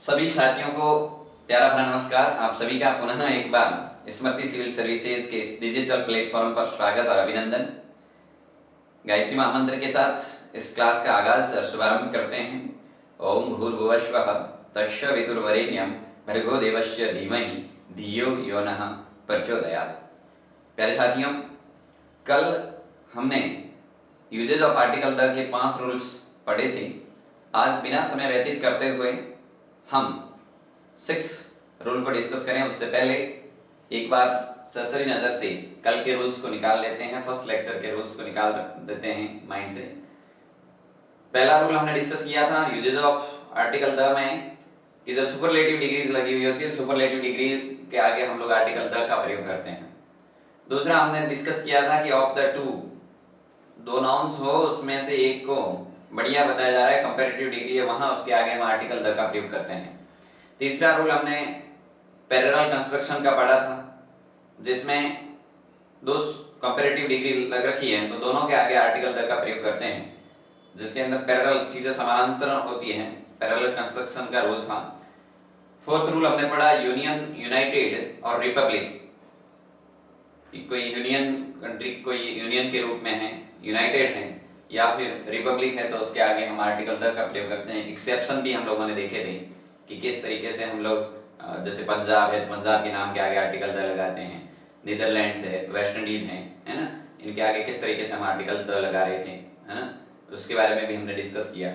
सभी साथियों को प्यारा भरा नमस्कार। आप सभी का पुनः एक बार स्मृति सिविल सर्विसेज के इस डिजिटल प्लेटफॉर्म पर स्वागत और अभिनंदन। गायत्री महामंत्र के साथ इस क्लास का आगाज और शुभारंभ करते हैं। ओम भूर्भुवस्वः तत्सवितुर्वरेण्यं भर्गो देवस्य धीमहि धियो यो नः प्रचोदयात्। प्यारे साथियों, कल हमने यूजेज ऑफ आर्टिकल द के 5 रूल्स पढ़े थे। आज बिना समय व्यतीत करते हुए हम 6 रूल को डिस्कस करें। उससे पहले एक बार सरसरी नजर से कल के रूल्स को निकाल लेते हैं, फर्स्ट लेक्चर के रूल्स को निकाल देते हैं माइंड से। पहला रूल हमने डिस्कस किया था यूजेज ऑफ आर्टिकल द में कि जब सुपरलेटिव डिग्रीज लगी हुई होती है, सुपरलेटिव डिग्री के आगे हम लोग आर्टिकल द का प्रयोग करते हैं। दूसरा हमने डिस्कस किया था कि ऑफ द टू, दो नाउन्स हो उसमें से एक को बढ़िया बताया जा रहा है, कंपैरेटिव डिग्री है, वहां उसके आगे हम आर्टिकल द का प्रयोग करते हैं। तीसरा रूल हमने पैरेलल कंस्ट्रक्शन का पढ़ा था, जिसमें दो कंपैरेटिव डिग्री लग रखी है तो दोनों के आगे आर्टिकल द का प्रयोग करते हैं, जिसके अंदर पैरेलल चीजें समानांतर होती हैं। पैरेलल कंस्ट्रक्शन का रूल था। फोर्थ रूल हमने पढ़ा यूनियन, यूनाइटेड और रिपब्लिक। कोई यूनियन कंट्री कोई यूनियन के रूप में है, यूनाइटेड है, या फिर रिपब्लिक है, तो उसके आगे हम आर्टिकल द का प्रयोग करते हैं। एक्सेप्शन भी हम लोगों ने देखे थे कि किस तरीके से हम लोग, जैसे पंजाब है तो पंजाब के नाम के आगे आर्टिकल द लगाते हैं, नीदरलैंड्स है, वेस्ट इंडीज है ना, इनके आगे किस तरीके से हम आर्टिकल द लगा रहे थे, है ना, उसके बारे में भी हमने डिस्कस किया।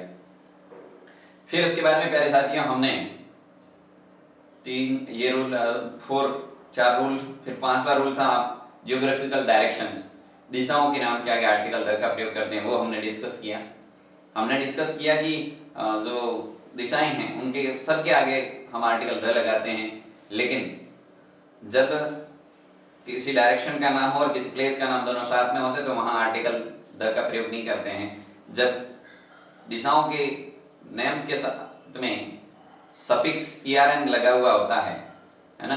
फिर उसके बाद में प्यारे साथियों हमने ये रूल 4 रूल, फिर 5वां रूल था जियोग्राफिकल डायरेक्शंस, दिशाओं के नाम के आगे आर्टिकल द का प्रयोग करते हैं, वो हमने डिस्कस किया। हमने डिस्कस किया कि जो दिशाएं हैं उनके सबके आगे हम आर्टिकल द लगाते हैं, लेकिन जब किसी डायरेक्शन का नाम हो और किसी प्लेस का नाम दोनों साथ में होते तो वहां आर्टिकल द का प्रयोग नहीं करते हैं। जब दिशाओं के नेम के साथ में सफिक्स ERN लगा हुआ होता है ना,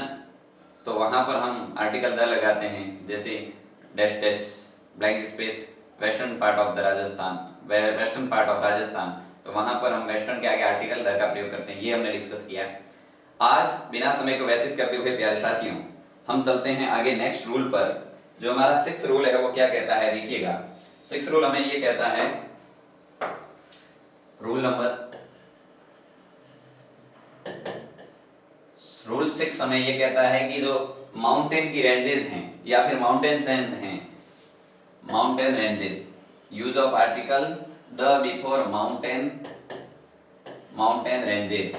तो वहां पर हम आर्टिकल द लगाते हैं, जैसे dash dash blank space western part of the Rajasthan, western part of Rajasthan, तो वहां पर हम वेस्टर्न के आगे आर्टिकल द का प्रयोग करते हैं। ये हमने डिस्कस किया। आज बिना समय को व्यतीत करते हुए प्यारे साथियों हम चलते हैं आगे नेक्स्ट रूल पर। जो हमारा 6 रूल है वो क्या कहता है, देखिएगा। 6 रूल हमें ये कहता है, रूल 6 हमें ये कहता है कि जो माउंटेन की रेंजेस हैं या फिर माउंटेन रेंज हैं, mountain ranges, use of article the before mountain ranges.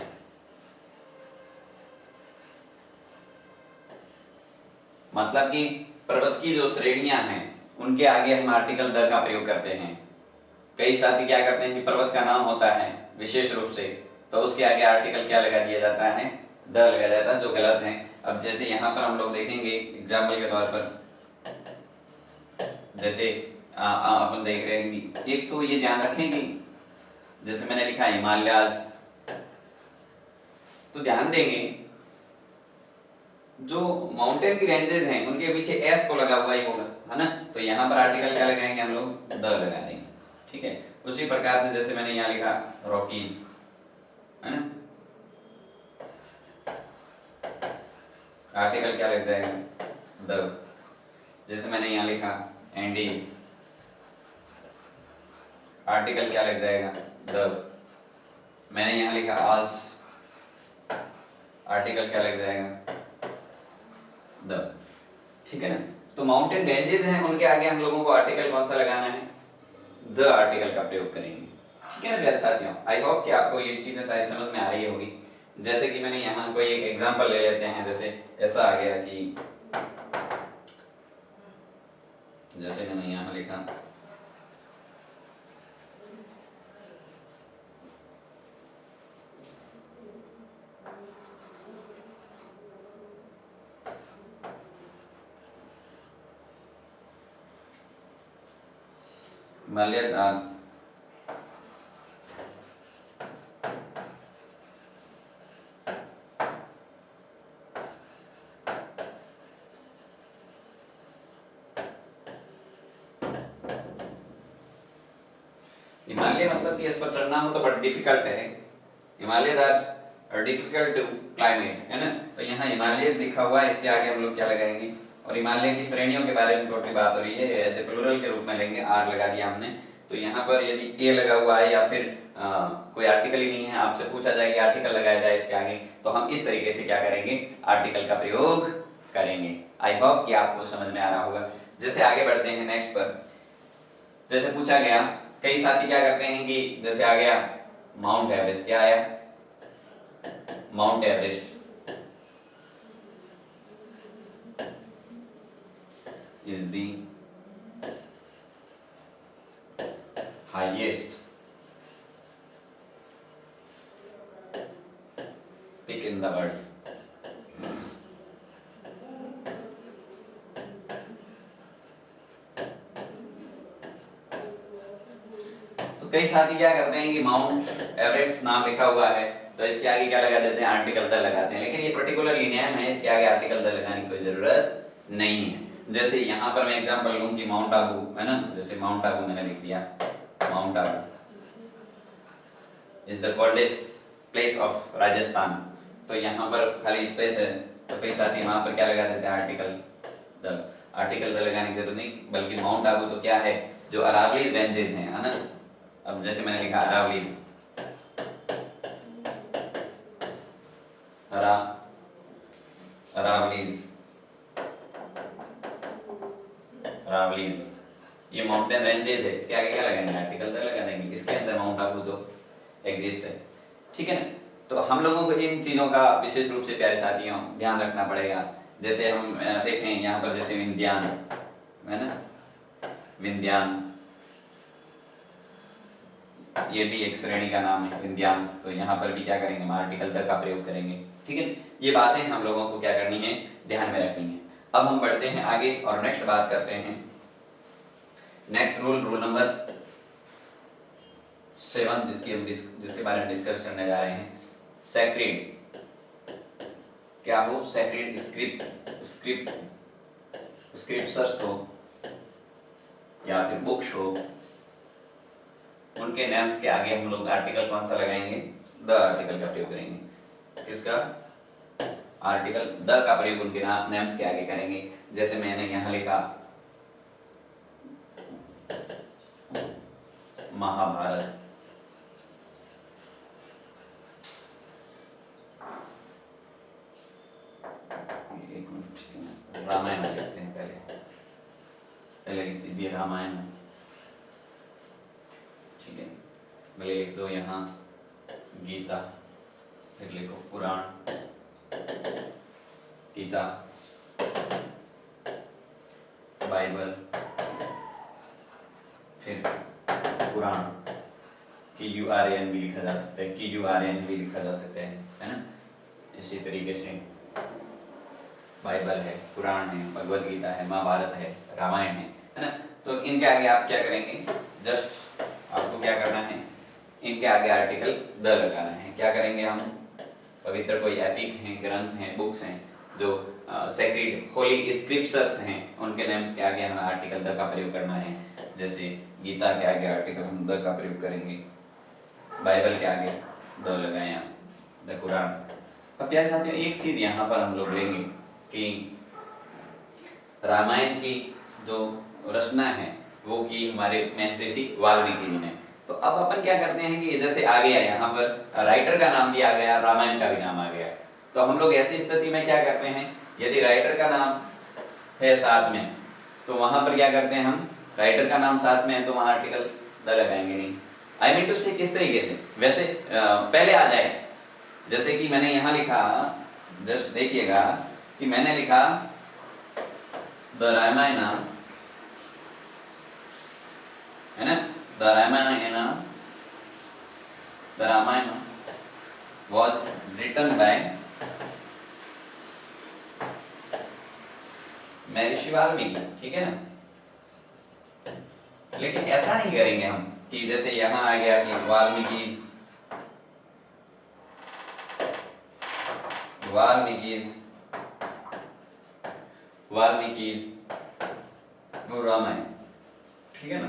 मतलब कि पर्वत की जो श्रेणियां हैं उनके आगे हम आर्टिकल द का प्रयोग करते हैं। कई साथी क्या करते हैं कि पर्वत का नाम होता है विशेष रूप से, तो उसके आगे आर्टिकल क्या लगा दिया जाता है, द लगाया जाता है, जो गलत है। अब जैसे यहाँ पर हम लोग देखेंगे एग्जाम्पल के तौर पर, जैसे अपन देख रहे हैं कि एक तो ये ध्यान रखें कि जैसे मैंने लिखा हिमालयाज, तो ध्यान देंगे जो माउंटेन की रेंजेस हैं उनके पीछे एस को लगा हुआ ही होगा, है ना, तो यहाँ पर आर्टिकल क्या लगाएंगे हम लोग, द लगा देंगे। ठीक है, उसी प्रकार से जैसे मैंने यहाँ लिखा रॉकीज, है ना, आर्टिकल क्या लग जाएगा, द। जैसे मैंने यहाँ लिखा एंडीज, आर्टिकल क्या लग जाएगा, द। मैंने यहाँ लिखा आल्प्स, आर्टिकल क्या लग जाएगा, द। ठीक है ना, तो माउंटेन रेंजेस हैं उनके आगे हम लोगों को आर्टिकल कौन सा लगाना है, द आर्टिकल का प्रयोग करेंगे। ठीक है ना प्यारे साथियों, आई होप कि आपको ये चीजें सारी समझ में आ रही होगी। जैसे कि मैंने यहाँ कोई एक एग्जांपल ले लेते हैं, जैसे ऐसा आ गया कि जैसे मैंने यहाँ लिखा हिमालय हिमालय मतलब कि इस पर चढ़ना हो तो बड़ा डिफिकल्ट है। हिमालय डिफिकल्ट क्लाइमेट, है ना। तो यहाँ हिमालय लिखा हुआ है, इसके आगे हम लोग क्या लगाएंगे, और हिमालय की श्रेणियों के बारे में टोटली बात हो रही है, ऐसे प्लूरल के रूप में लेंगे, आर लगा दिया हमने। तो यहाँ पर यदि ए लगा हुआ है या फिर कोई आर्टिकल ही नहीं है, आपसे पूछा जाए कि आर्टिकल लगाया जाए इसके आगे, तो हम इस तरीके से क्या करेंगे, आर्टिकल का प्रयोग करेंगे। आई होप कि आपको समझ में आ रहा होगा। जैसे आगे बढ़ते हैं नेक्स्ट पर, जैसे पूछा गया, कई साथी क्या करते हैं कि जैसे आ गया माउंट एवरेस्ट, क्या आया, mount Everest is the highest peak in the world। तो कई साथी क्या करते हैं कि माउंट एवरेस्ट नाम लिखा हुआ है तो इसके आगे क्या लगा देते हैं, आर्टिकल द लगाते हैं, लेकिन ये पर्टिकुलरली नेम है, इसके आगे आर्टिकल द लगाने की कोई जरूरत नहीं है। जैसे यहाँ पर मैं एग्जांपल लूं कि माउंट आबू, है ना, जैसे माउंट आबू मैंने लिख दिया, mount Abu is the coldest place of Rajasthan, तो यहाँ पर खाली स्पेस है, तो कई साथी वहां पर क्या लगा देते हैं, आर्टिकल द। आर्टिकल द लगाने की जरूरत नहीं, बल्कि माउंट आबू तो क्या है, जो अरावलीज रेंजेस हैं, है ना। अब जैसे मैंने लिखा अरावलीज, अरावलीज, अरावलीज ये माउंटेन रेंजेस है, इसके आगे क्या लगाएंगे, आर्टिकल द लगा देंगे, इसके अंदर माउंट आबू तो एग्जिस्ट है, ठीक है ना। तो हम लोगों को इन चीजों का विशेष रूप से प्यारे साथियों ध्यान रखना पड़ेगा। जैसे हम देखें यहाँ पर, जैसे विंध्यान, है ना, विंध्यान ये भी एक श्रेणी का नाम है, विंध्यांस, तो यहाँ पर भी क्या करेंगे, हम आर्टिकल द का प्रयोग करेंगे, ठीक है। ये बातें हम लोगों को क्या करनी है, ध्यान में रखनी है। अब हम बढ़ते हैं आगे और नेक्स्ट बात करते हैं, नेक्स्ट रूल, रूल नंबर 7 जिसके बारे में डिस्कस करने जा रहे हैं, सैक्रेड, क्या हो, सैक्रेड स्क्रिप्चर्स हो या फिर बुक्स हो, उनके नेम्स के आगे हम लोग आर्टिकल कौन सा लगाएंगे, द आर्टिकल का प्रयोग करेंगे। किसका, आर्टिकल द का प्रयोग उनके नेम्स के आगे करेंगे। जैसे मैंने यहां लिखा महाभारत, एक मिनट, रामायण लिखते हैं, पहले लिख दीजिए रामायण, ठीक है। पहले लिख दो यहाँ गीता, फिर लिखो पुराण, गीता, बाइबल, फिर पुराण, KURAN भी लिखा जा सकता है, KURAN भी लिखा जा सकता है ना। इसी तरीके से बाइबल है, पुराण है, भगवत गीता है, महाभारत है, रामायण है ना। तो इनके आगे आप क्या करेंगे, जस्ट आपको क्या करना है, इनके आगे आर्टिकल द लगाना है। क्या करेंगे हम, पवित्र कोई एपिक हैं, ग्रंथ हैं, बुक्स हैं, जो सेक्रेड होली स्क्रिप्चर्स हैं, उनके नेम्स के आगे हमें आर्टिकल द का प्रयोग करना है। जैसे गीता के आगे आर्टिकल हम द का प्रयोग करेंगे, बाइबल के आगे द लगाए, द कुरान। अब प्यारे साथियों एक चीज यहाँ पर हम लोग लेंगे कि रामायण की जो रचना है वो की हमारे महर्षि वाल्मीकि जी ने। तो अब अपन क्या करते हैं कि जैसे आ गया यहाँ पर राइटर का नाम भी आ गया, रामायण का भी नाम आ गया, तो हम लोग ऐसी स्थिति में क्या करते हैं, यदि राइटर का नाम है साथ में तो वहां पर क्या करते हैं, हम राइटर का नाम साथ में है तो वहां आर्टिकल द लगाएंगे नहीं। आई मीन टू से किस तरीके से, वैसे पहले आ जाए, जैसे कि मैंने यहाँ लिखा, जस्ट देखिएगा कि मैंने लिखा द रामायण, है ना, the Ramayana was written by महर्षि वाल्मीकि, ठीक है ना। लेकिन ऐसा नहीं करेंगे हम कि जैसे यहां आ गया कि वाल्मीकि's रामायण, ठीक है ना।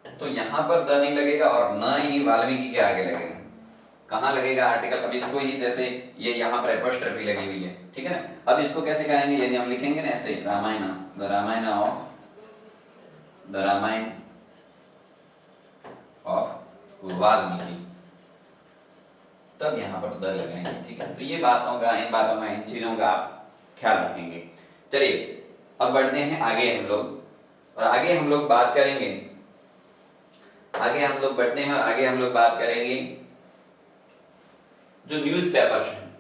तो यहां पर द नहीं लगेगा और न ही वाल्मीकि के आगे लगेगा। कहाँ लगेगा आर्टिकल, अब इसको ही जैसे ये यहाँ पर एपोस्ट्रोफी लगी हुई है, ठीक है ना। अब इसको कैसे करेंगे, यदि हम लिखेंगे ना ऐसे रामायण, द रामायण ऑफ वाल्मीकि, तब यहाँ पर द लगाएंगे, ठीक है। तो ये बातों का, इन बातों में, इन चीजों का आप ख्याल रखेंगे। चलिए अब बढ़ते हैं आगे हम लोग, और आगे हम लोग बात करेंगे, आगे हम लोग बढ़ते हैं और आगे हम लोग बात करेंगे जो न्यूज़पेपर्स हैं।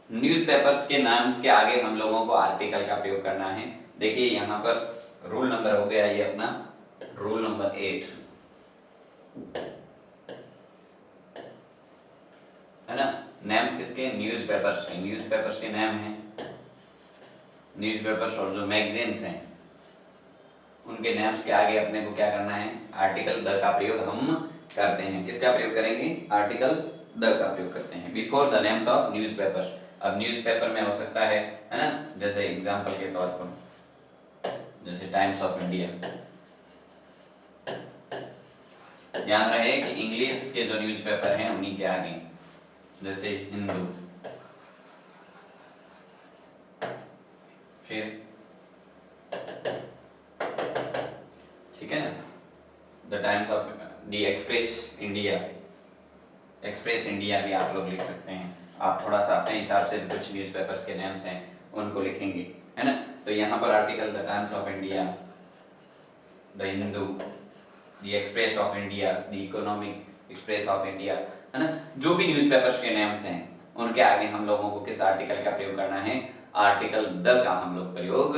न्यूज़पेपर्स के नाम के आगे हम लोगों को आर्टिकल का प्रयोग करना है। देखिए यहाँ पर रूल नंबर हो गया ये अपना रूल नंबर 8, है ना। नेम्स किसके, न्यूज़पेपर्स के, न्यूज़पेपर्स के नाम हैं न्यूज़पेपर्स, और जो मैगजीन्स हैं उनके नेम्स के आगे अपने को क्या करना है, आर्टिकल द का प्रयोग हम करते हैं। किसका प्रयोग करेंगे, आर्टिकल द का प्रयोग करते हैं before the names of newspapers. अब न्यूज़पेपर में हो सकता है ना, जैसे एग्जांपल के तौर पर जैसे टाइम्स ऑफ इंडिया। ध्यान रहे कि इंग्लिश के जो न्यूज़पेपर हैं उन्हीं के आगे, जैसे हिंदू, फिर ठीक है ना, the times of, the express India, express India भी आप लोग लिख सकते हैं। आप थोड़ा सा अपने हिसाब से कुछ न्यूज़पेपर्स के नेम्स हैं उनको लिखेंगे, है ना। तो यहाँ पर article the times of India, the Hindu, the express of India, the economic express of India, है ना। जो भी न्यूज़पेपर्स के नेम्स हैं उनके आगे हम लोगों को किस आर्टिकल का प्रयोग करना है, आर्टिकल द का हम लोग प्रयोग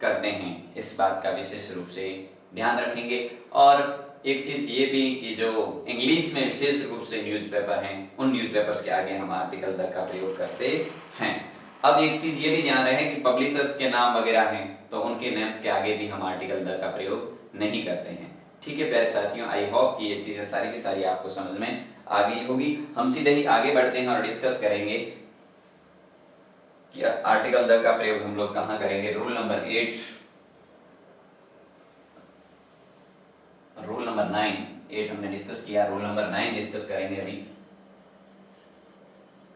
करते हैं। इस बात का विशेष रूप से ध्यान रखेंगे। और एक चीज ये भी कि जो इंग्लिश में विशेष रूप से न्यूज़पेपर हैं उन न्यूज़पेपर्स के आगे हम आर्टिकल द का प्रयोग करते हैं। अब एक चीज ये भी ध्यान रहे कि पब्लिशर्स के नाम वगैरह हैं तो उनके नेम्स के आगे भी हम आर्टिकल द का प्रयोग नहीं करते हैं, ठीक है प्यारे साथियों। आई होप कि ये चीजें सारी की सारी आपको समझ में आ गई होगी। हम सीधे ही आगे बढ़ते हैं और डिस्कस करेंगे कि आर्टिकल द का प्रयोग हम लोग कहाँ करेंगे। रूल नंबर 8, रूल नंबर 9, 8 हमने डिस्कस किया, रूल नंबर 9 डिस्कस करेंगे अभी।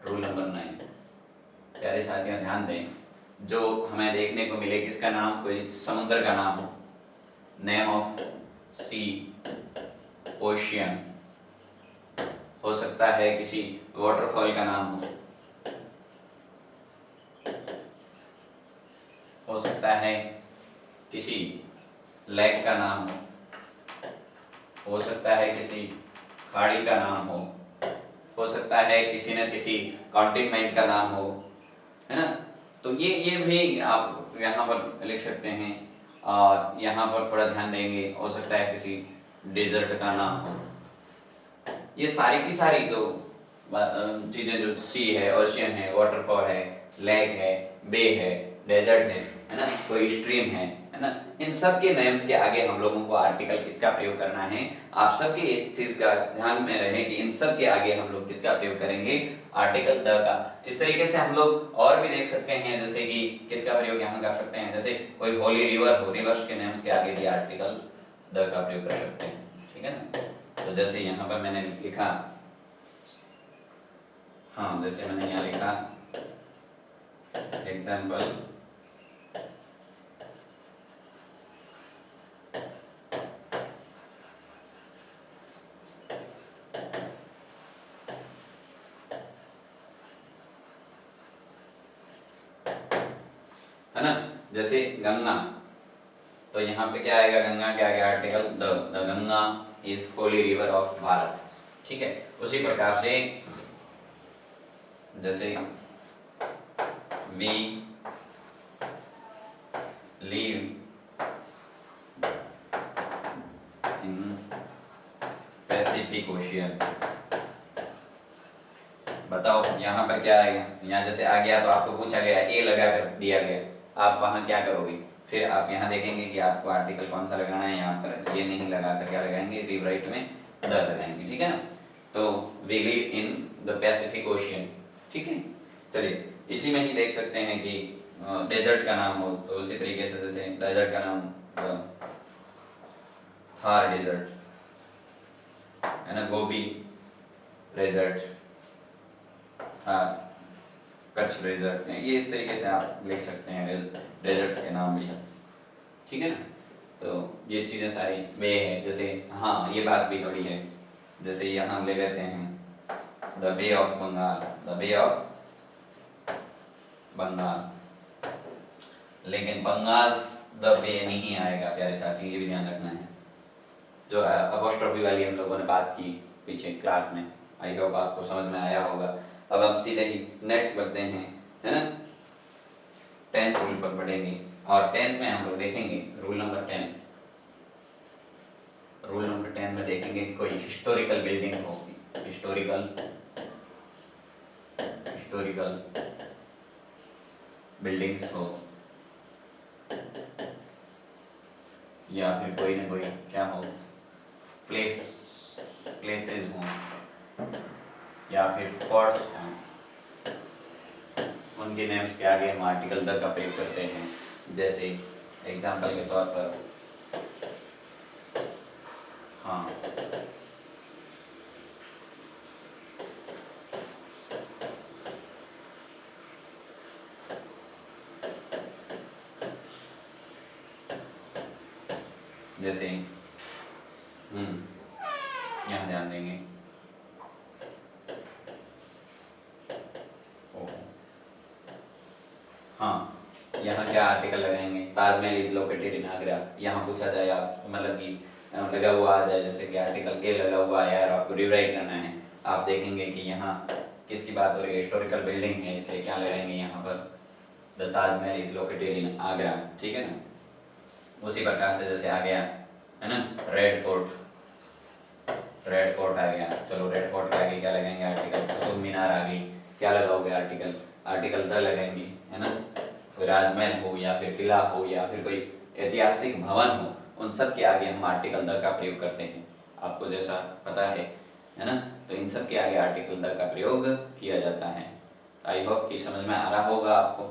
रूल नंबर 9 प्यारे साथियों ध्यान दें, जो हमें देखने को मिले किसका नाम, कोई समुद्र का नाम हो, नेम ऑफ सी, ओशियन, हो सकता है किसी वाटरफॉल का नाम हो सकता है किसी लेक का नाम हो सकता है किसी खाड़ी का नाम हो सकता है किसी न किसी कॉन्टिनेंट का नाम हो, है ना। तो ये भी आप यहाँ पर लिख सकते हैं। और यहाँ पर थोड़ा ध्यान देंगे, हो सकता है किसी डेजर्ट का नाम हो। ये सारी की सारी जो चीजें, जो सी है, ओशियन है, वाटरफॉल है, लेक है, बे है, डेजर्ट है ना, कोई स्ट्रीम है ना, इन सब के नेम्स के आगे हम लोगों को आर्टिकल किसका प्रयोग करना है। आप सबके इस चीज का ध्यान में रहे कि इन सब के आगे हम लोग किसका प्रयोग करेंगे, आर्टिकल द का। इस तरीके से हम लोग और भी देख सकते हैं, जैसे कि किसका प्रयोग यहाँ कर सकते हैं, जैसे कोई होली रिवर हो, रिवर्स के नेम्स के आगे भी आर्टिकल द का प्रयोग कर सकते हैं, ठीक है ना। तो जैसे यहाँ पर मैंने लिखा, हाँ जैसे मैंने यहाँ लिखा एग्जाम्पल, है ना, जैसे गंगा, तो यहाँ पे क्या आएगा, गंगा के आगे article the Ganga is holy river of Bharat, ठीक है। उसी प्रकार से जैसे we live in Pacific Ocean, बताओ यहाँ पर क्या आएगा। यहाँ जैसे आ गया तो आपको पूछा गया, ए लगा कर दिया गया, आप वहां क्या करोगे, फिर आप यहाँ देखेंगे कि आपको आर्टिकल कौन सा लगाना है। यहाँ पर ये नहीं लगा कर क्या लगाएंगे, रीव राइट में द लगाएंगे, ठीक है ना। तो we live in the Pacific Ocean, ठीक है। चलिए इसी में ही देख सकते हैं कि डेजर्ट का नाम हो तो उसी तरीके से, जैसे डेजर्ट का नाम थार डेजर्ट, है ना, गोबी डेजर्ट, कच्छ डेजर्ट, ये इस तरीके से आप लिख सकते हैं डेजर्ट्स के नाम भी, ठीक है ना। तो ये चीज़ें सारी वे है। जैसे हाँ, ये बात भी थोड़ी है, जैसे यहाँ ले लेते हैं the Bay of Bengal, the Bay of Bengal, लेकिन बंगाल द बे नहीं आएगा प्यारे साथी, ये भी ध्यान रखना है। जो अपोस्ट्रोफी वाली हम लोगों ने बात की पीछे क्लास में, आई होप आपको समझ में आया होगा। अब हम सीधे ही नेक्स्ट बढ़ते हैं, है ना, 10th रूल पर पढ़ेंगे। और 10th में हम लोग देखेंगे रूल नंबर 10। रूल नंबर 10 में देखेंगे कि कोई हिस्टोरिकल बिल्डिंग होगी, हिस्टोरिकल बिल्डिंग्स हो, या फिर कोई ना कोई क्या हो, प्लेसेस हों, या फिर फोर्ट्स हों, उनके नेम्स के आगे हम आर्टिकल द का प्रयोग करते हैं। जैसे एग्जाम्पल के तौर पर, हाँ, जैसे यहाँ ध्यान देंगे, हाँ, यहाँ क्या आर्टिकल लगाएंगे, Taj Mahal is located in Agra. यहाँ पूछा जाए आप, मतलब कि लगा हुआ आ जाए, जैसे कि आर्टिकल के लगा हुआ है, यार आपको रिवराइट करना है, आप देखेंगे कि यहाँ किसकी बात हो रही है, हिस्टोरिकल बिल्डिंग है, इसलिए क्या लगाएंगे यहाँ पर, the Taj Mahal is located in Agra, ठीक है ना। उसी प्रकार से जैसे आ गया, है ना, रेड फोर्ट आ गया, चलो रेड फोर्ट के आगे क्या लगाएंगे आर्टिकल, कुतुब मीनार आ गई, क्या लगाओगे आर्टिकल द लगाएंगे, है ना। कोई राजमहल हो या फिर किला हो या फिर कोई ऐतिहासिक भवन हो, उन सब के आगे हम आर्टिकल द का प्रयोग करते हैं, आपको जैसा पता है ना। तो इन सब के आगे आर्टिकल द का प्रयोग किया जाता है। आई होप कि समझ में आ रहा होगा आपको।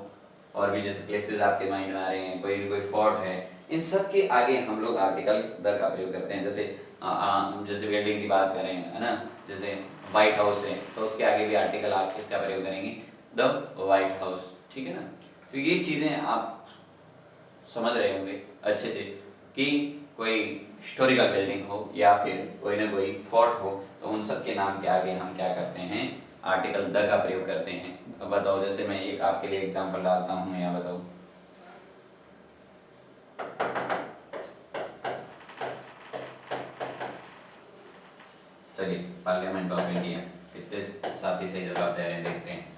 और भी जैसे प्लेसेस आपके माइंड में आ रहे हैं, कोई फोर्ट है, इन सब के आगे हम लोग आर्टिकल द का प्रयोग करते हैं। जैसे बिल्डिंग की बात करें, है ना, जैसे व्हाइट हाउस है, तो उसके आगे भी आर्टिकल आप किसका प्रयोग करेंगे, द व्हाइट हाउस, ठीक है ना। तो ये चीज़ें आप समझ रहे होंगे अच्छे से कि कोई हिस्टोरिकल बिल्डिंग हो या फिर कोई ना कोई फोर्ट हो, तो उन सब के नाम के आगे हम क्या करते हैं, आर्टिकल द का प्रयोग करते हैं। अब बताओ, जैसे मैं एक आपके लिए एग्जांपल डालता हूँ, या बताओ, चलिए पार्लियामेंट ऑफ इंडिया, कितने साथी सही जवाब दे रहे हैं देखते हैं।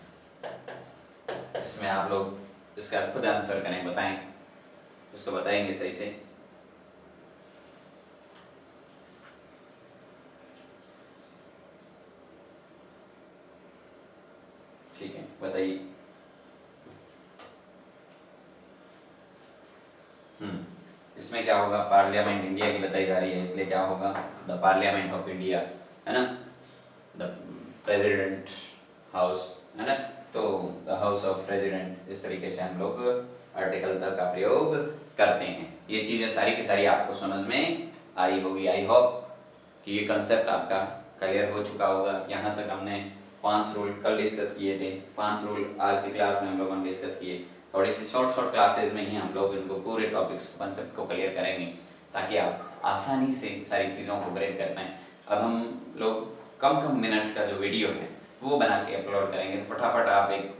इसमें आप लोग इसका खुद आंसर करें, बताएं, उसको बताएंगे सही से। ठीक है, बताइए। इसमें क्या होगा, पार्लियामेंट इंडिया की बताई जा रही है, इसलिए क्या होगा, द पार्लियामेंट ऑफ इंडिया, है ना, द प्रेसिडेंट हाउस, है ना। तो द हाउस ऑफ प्रेसिडेंट, इस तरीके से हम लोग आर्टिकल द का प्रयोग करते हैं। ये चीजें सारी की सारी आपको समझ में आई होगी। आई होप कि ये कंसेप्ट आपका क्लियर हो चुका होगा। यहाँ तक हमने 5 रूल कल डिस्कस किए थे, 5 रूल आज की क्लास में हम लोगों ने डिस्कस किए। थोड़ी सी शॉर्ट क्लासेज में ही हम लोग इनको पूरे टॉपिक्स कंसेप्ट को क्लियर करेंगे, ताकि आप आसानी से सारी चीज़ों को ग्रेड कर पाएँ। अब हम लोग कम मिनट्स का जो वीडियो है वो बना के अपलोड करेंगे, तो फटाफट आप एक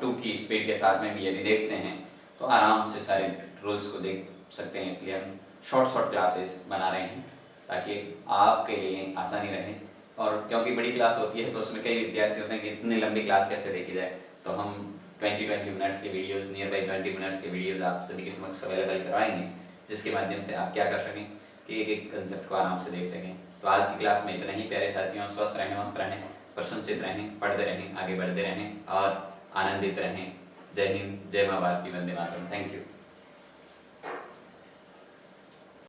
2 की स्पीड के साथ में भी यदि देखते हैं तो आराम से सारे रूल्स को देख सकते हैं। इसलिए हम शॉर्ट क्लासेस बना रहे हैं ताकि आपके लिए आसानी रहे। और क्योंकि बड़ी क्लास होती है तो उसमें कई विद्यार्थी होते हैं कि इतनी लंबी क्लास कैसे देखी जाए, तो हम 20 मिनट्स के वीडियोस, नियर बाई 20 मिनट्स के वीडियोस आप सभी के समक्ष अवेलेबल करवाएंगे, जिसके माध्यम से आप क्या कर सकें कि एक कंसेप्ट को आराम से देख सकें। तो आज की क्लास में इतना ही प्यारे साथियों। स्वस्थ रहें, मस्त रहें, प्रसन्नचित रहें, पढ़ते रहें, आगे बढ़ते रहें और आनंदित रहें। जय हिंद, जय माँ भारती, वंदे मातरम। Thank you.